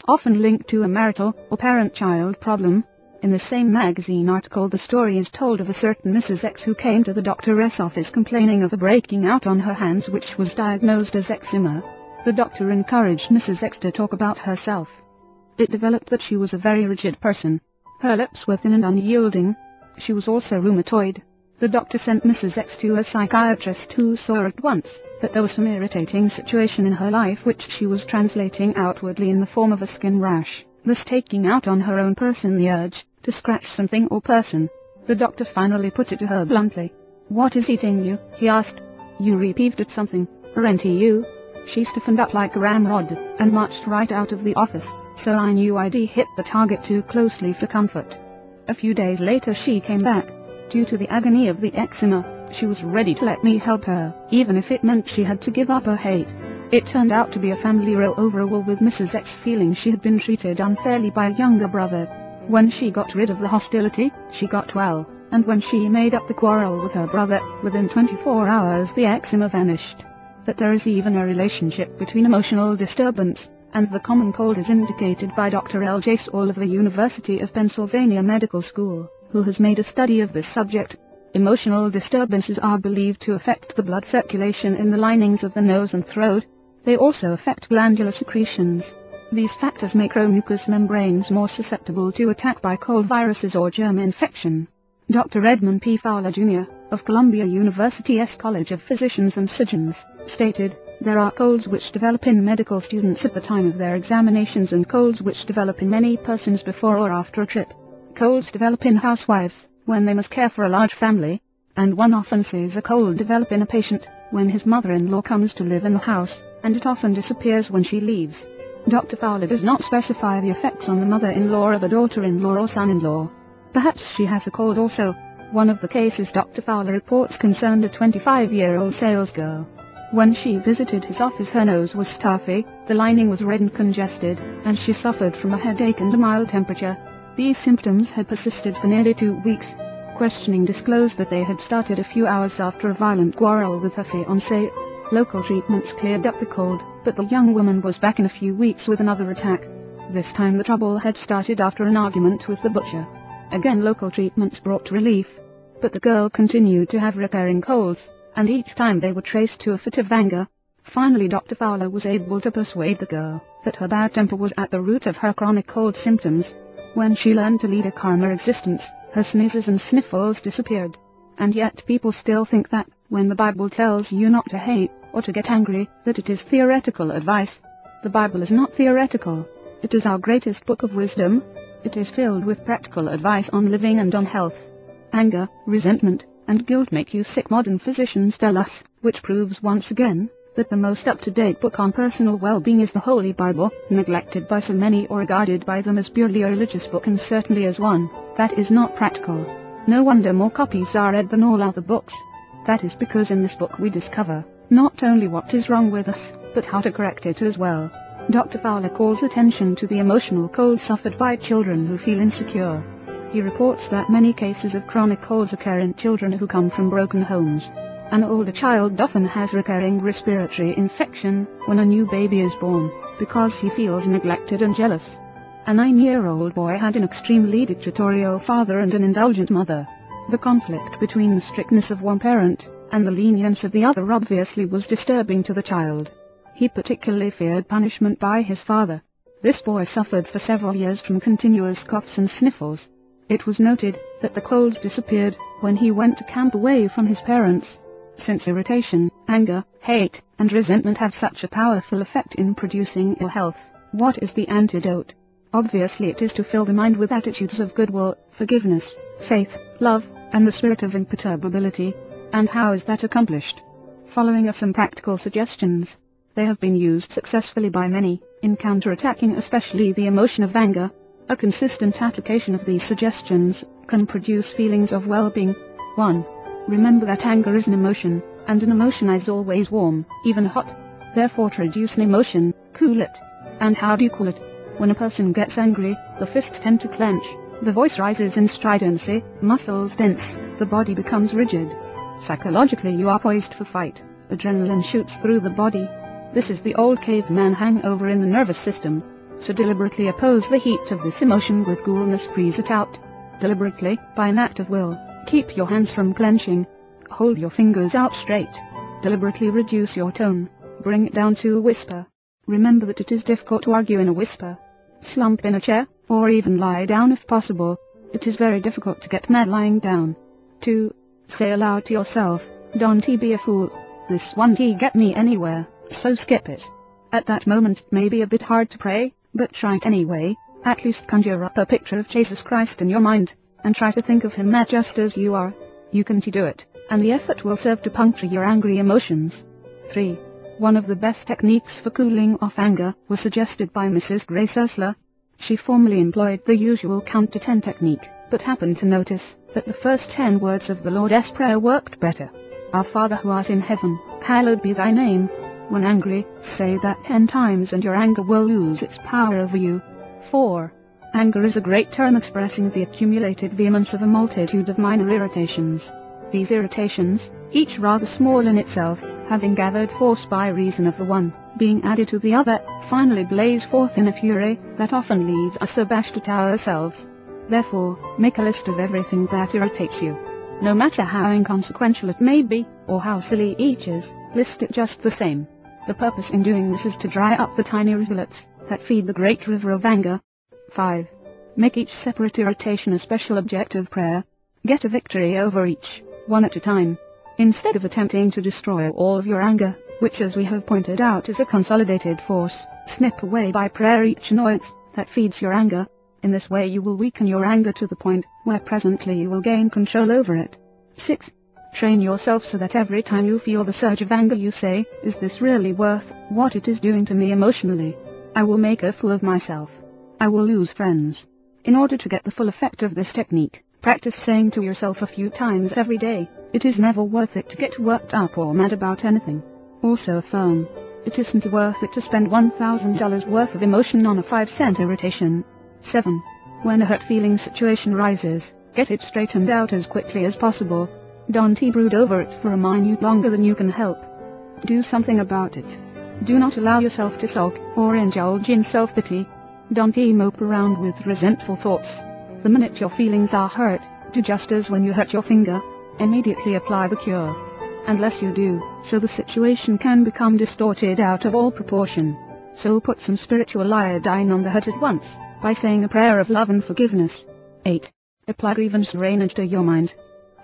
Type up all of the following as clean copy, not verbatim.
often linked to a marital or parent-child problem. In the same magazine article, the story is told of a certain Mrs. X who came to the doctor's office complaining of a breaking out on her hands which was diagnosed as eczema. The doctor encouraged Mrs. X to talk about herself. It developed that she was a very rigid person. Her lips were thin and unyielding. She was also rheumatoid. The doctor sent Mrs. X to a psychiatrist who saw at once that there was some irritating situation in her life which she was translating outwardly in the form of a skin rash, thus taking out on her own person the urge to scratch something or person. The doctor finally put it to her bluntly. "What is eating you?" he asked. "You repeaved at something, aren't you?" She stiffened up like a ramrod and marched right out of the office, so I knew I'd hit the target too closely for comfort. A few days later she came back. Due to the agony of the eczema, she was ready to let me help her, even if it meant she had to give up her hate. It turned out to be a family row overall, with Mrs. X feeling she had been treated unfairly by a younger brother. When she got rid of the hostility, she got well, and when she made up the quarrel with her brother, within 24 hours the eczema vanished. That there is even a relationship between emotional disturbance and the common cold is indicated by Dr. L.J. Saul of the University of Pennsylvania Medical School, who has made a study of this subject. Emotional disturbances are believed to affect the blood circulation in the linings of the nose and throat. They also affect glandular secretions. These factors make our mucous membranes more susceptible to attack by cold viruses or germ infection. Dr. Edmund P. Fowler, Jr., of Columbia University's College of Physicians and Surgeons, stated, "There are colds which develop in medical students at the time of their examinations and colds which develop in many persons before or after a trip. Colds develop in housewives, when they must care for a large family, and one often sees a cold develop in a patient, when his mother-in-law comes to live in the house, and it often disappears when she leaves." Dr. Fowler does not specify the effects on the mother-in-law or the daughter-in-law or son-in-law. Perhaps she has a cold also. One of the cases Dr. Fowler reports concerned a 25-year-old salesgirl. When she visited his office, her nose was stuffy, the lining was red and congested, and she suffered from a headache and a mild temperature. These symptoms had persisted for nearly 2 weeks. Questioning disclosed that they had started a few hours after a violent quarrel with her fiancé. Local treatments cleared up the cold, but the young woman was back in a few weeks with another attack. This time the trouble had started after an argument with the butcher. Again local treatments brought relief, but the girl continued to have recurring colds, and each time they were traced to a fit of anger. Finally Dr. Fowler was able to persuade the girl that her bad temper was at the root of her chronic cold symptoms. When she learned to lead a calmer existence, her sneezes and sniffles disappeared. And yet people still think that, when the Bible tells you not to hate, or to get angry, that it is theoretical advice. The Bible is not theoretical. It is our greatest book of wisdom. It is filled with practical advice on living and on health. Anger, resentment, and guilt make you sick, modern physicians tell us, which proves once again that the most up-to-date book on personal well-being is the Holy Bible, neglected by so many or regarded by them as purely a religious book, and certainly as one that is not practical. No wonder more copies are read than all other books. That is because in this book we discover not only what is wrong with us, but how to correct it as well. Dr. Fowler calls attention to the emotional cold suffered by children who feel insecure. He reports that many cases of chronic colds occur in children who come from broken homes. An older child often has recurring respiratory infection when a new baby is born, because he feels neglected and jealous. A 9-year-old boy had an extremely dictatorial father and an indulgent mother. The conflict between the strictness of one parent and the lenience of the other obviously was disturbing to the child. He particularly feared punishment by his father. This boy suffered for several years from continuous coughs and sniffles. It was noted that the colds disappeared when he went to camp away from his parents. Since irritation, anger, hate, and resentment have such a powerful effect in producing ill health, what is the antidote? Obviously it is to fill the mind with attitudes of goodwill, forgiveness, faith, love, and the spirit of imperturbability. And how is that accomplished? Following are some practical suggestions. They have been used successfully by many, in counterattacking especially the emotion of anger. A consistent application of these suggestions can produce feelings of well-being. 1. Remember that anger is an emotion, and an emotion is always warm, even hot. Therefore to reduce an emotion, cool it. And how do you cool it? When a person gets angry, the fists tend to clench, the voice rises in stridency, muscles tense, the body becomes rigid. Psychologically you are poised for fight. Adrenaline shoots through the body. This is the old caveman hangover in the nervous system. So deliberately oppose the heat of this emotion with coolness, freeze it out. Deliberately, by an act of will, keep your hands from clenching. Hold your fingers out straight. Deliberately reduce your tone. Bring it down to a whisper. Remember that it is difficult to argue in a whisper. Slump in a chair, or even lie down if possible. It is very difficult to get mad lying down. 2. Say aloud to yourself, "Don't be a fool. This won't get me anywhere, so skip it." At that moment it may be a bit hard to pray, but try it anyway. At least conjure up a picture of Jesus Christ in your mind, and try to think of him just as you are. You can do it, and the effort will serve to puncture your angry emotions. 3. One of the best techniques for cooling off anger was suggested by Mrs. Grace Ursula. She formerly employed the usual count to 10 technique, but happened to notice that the first 10 words of the Lord's Prayer worked better. Our Father who art in heaven, hallowed be thy name. When angry, say that 10 times and your anger will lose its power over you. 4. Anger is a great term expressing the accumulated vehemence of a multitude of minor irritations. These irritations, each rather small in itself, having gathered force by reason of the one being added to the other, finally blaze forth in a fury that often leaves us abashed at ourselves. Therefore, make a list of everything that irritates you. No matter how inconsequential it may be, or how silly each is, list it just the same. The purpose in doing this is to dry up the tiny rivulets that feed the great river of anger. 5. Make each separate irritation a special object of prayer. Get a victory over each, one at a time. Instead of attempting to destroy all of your anger, which as we have pointed out is a consolidated force, snip away by prayer each annoyance that feeds your anger. In this way you will weaken your anger to the point where presently you will gain control over it. 6. Train yourself so that every time you feel the surge of anger you say, "Is this really worth what it is doing to me emotionally? I will make a fool of myself. I will lose friends." In order to get the full effect of this technique, practice saying to yourself a few times every day, "It is never worth it to get worked up or mad about anything." Also affirm, "It isn't worth it to spend $1,000 worth of emotion on a 5-cent irritation." 7. When a hurt-feeling situation rises, get it straightened out as quickly as possible. Don't brood over it for a minute longer than you can help. Do something about it. Do not allow yourself to sulk or indulge in self-pity. Don't mope around with resentful thoughts. The minute your feelings are hurt, do just as when you hurt your finger. Immediately apply the cure. Unless you do, so the situation can become distorted out of all proportion. So put some spiritual iodine on the hurt at once, by saying a prayer of love and forgiveness. 8. Apply grievance drainage to your mind.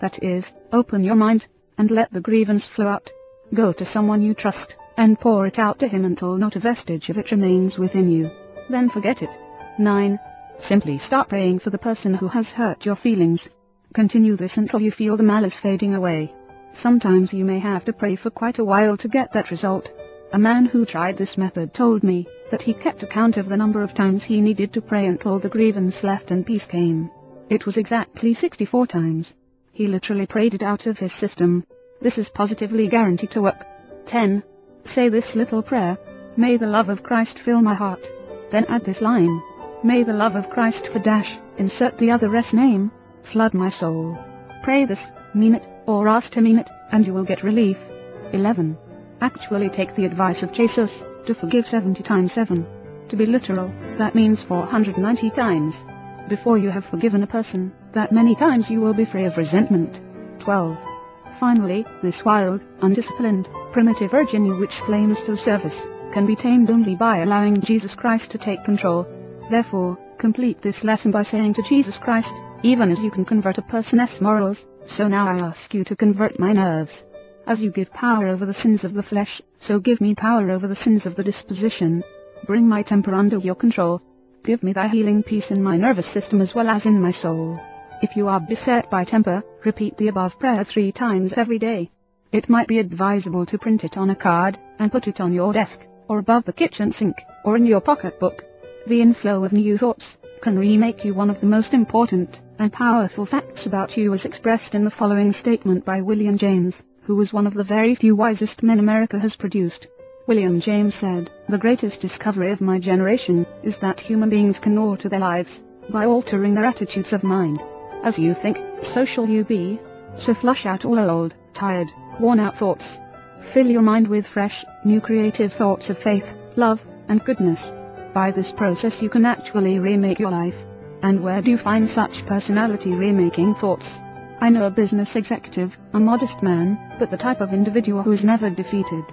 That is, open your mind, and let the grievance flow out. Go to someone you trust, and pour it out to him until not a vestige of it remains within you. Then forget it. 9. Simply stop praying for the person who has hurt your feelings. Continue this until you feel the malice fading away. Sometimes you may have to pray for quite a while to get that result. A man who tried this method told me that he kept account of the number of times he needed to pray until the grievance left and peace came. It was exactly 64 times. He literally prayed it out of his system. This is positively guaranteed to work. 10. Say this little prayer: "May the love of Christ fill my heart." Then add this line: "May the love of Christ for dash, insert the other S name, flood my soul." Pray this, mean it, or ask to mean it, and you will get relief. 11. Actually take the advice of Jesus, to forgive 70 times 7. To be literal, that means 490 times. Before you have forgiven a person that many times you will be free of resentment. 12. Finally, this wild, undisciplined, primitive urge in you which flames to service, can be tamed only by allowing Jesus Christ to take control. Therefore, complete this lesson by saying to Jesus Christ, "Even as you can convert a person's morals, so now I ask you to convert my nerves. As you give power over the sins of the flesh, so give me power over the sins of the disposition. Bring my temper under your control. Give me thy healing peace in my nervous system as well as in my soul." If you are beset by temper, repeat the above prayer 3 times every day. It might be advisable to print it on a card, and put it on your desk, or above the kitchen sink, or in your pocketbook. The inflow of new thoughts can remake you. One of the most important and powerful facts about you is expressed in the following statement by William James, who was one of the very few wisest men America has produced. William James said, "The greatest discovery of my generation is that human beings can alter their lives by altering their attitudes of mind. As you think, so shall you be. So flush out all old, tired, worn-out thoughts. Fill your mind with fresh, new creative thoughts of faith, love, and goodness. By this process you can actually remake your life. And where do you find such personality remaking thoughts? I know a business executive, a modest man, but the type of individual who is never defeated.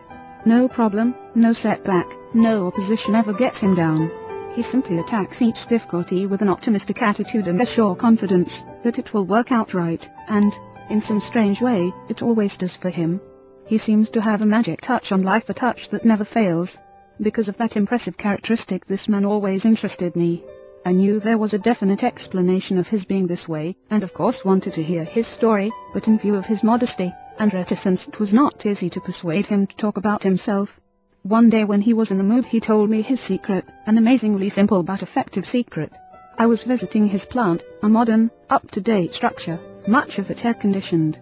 No problem, no setback, no opposition ever gets him down. He simply attacks each difficulty with an optimistic attitude and a sure confidence that it will work out right, and, in some strange way, it always does for him. He seems to have a magic touch on life, a touch that never fails. Because of that impressive characteristic, this man always interested me. I knew there was a definite explanation of his being this way, and of course wanted to hear his story, but in view of his modesty and reticence it was not easy to persuade him to talk about himself. One day when he was in the mood he told me his secret, an amazingly simple but effective secret. I was visiting his plant, a modern, up-to-date structure, much of it air-conditioned.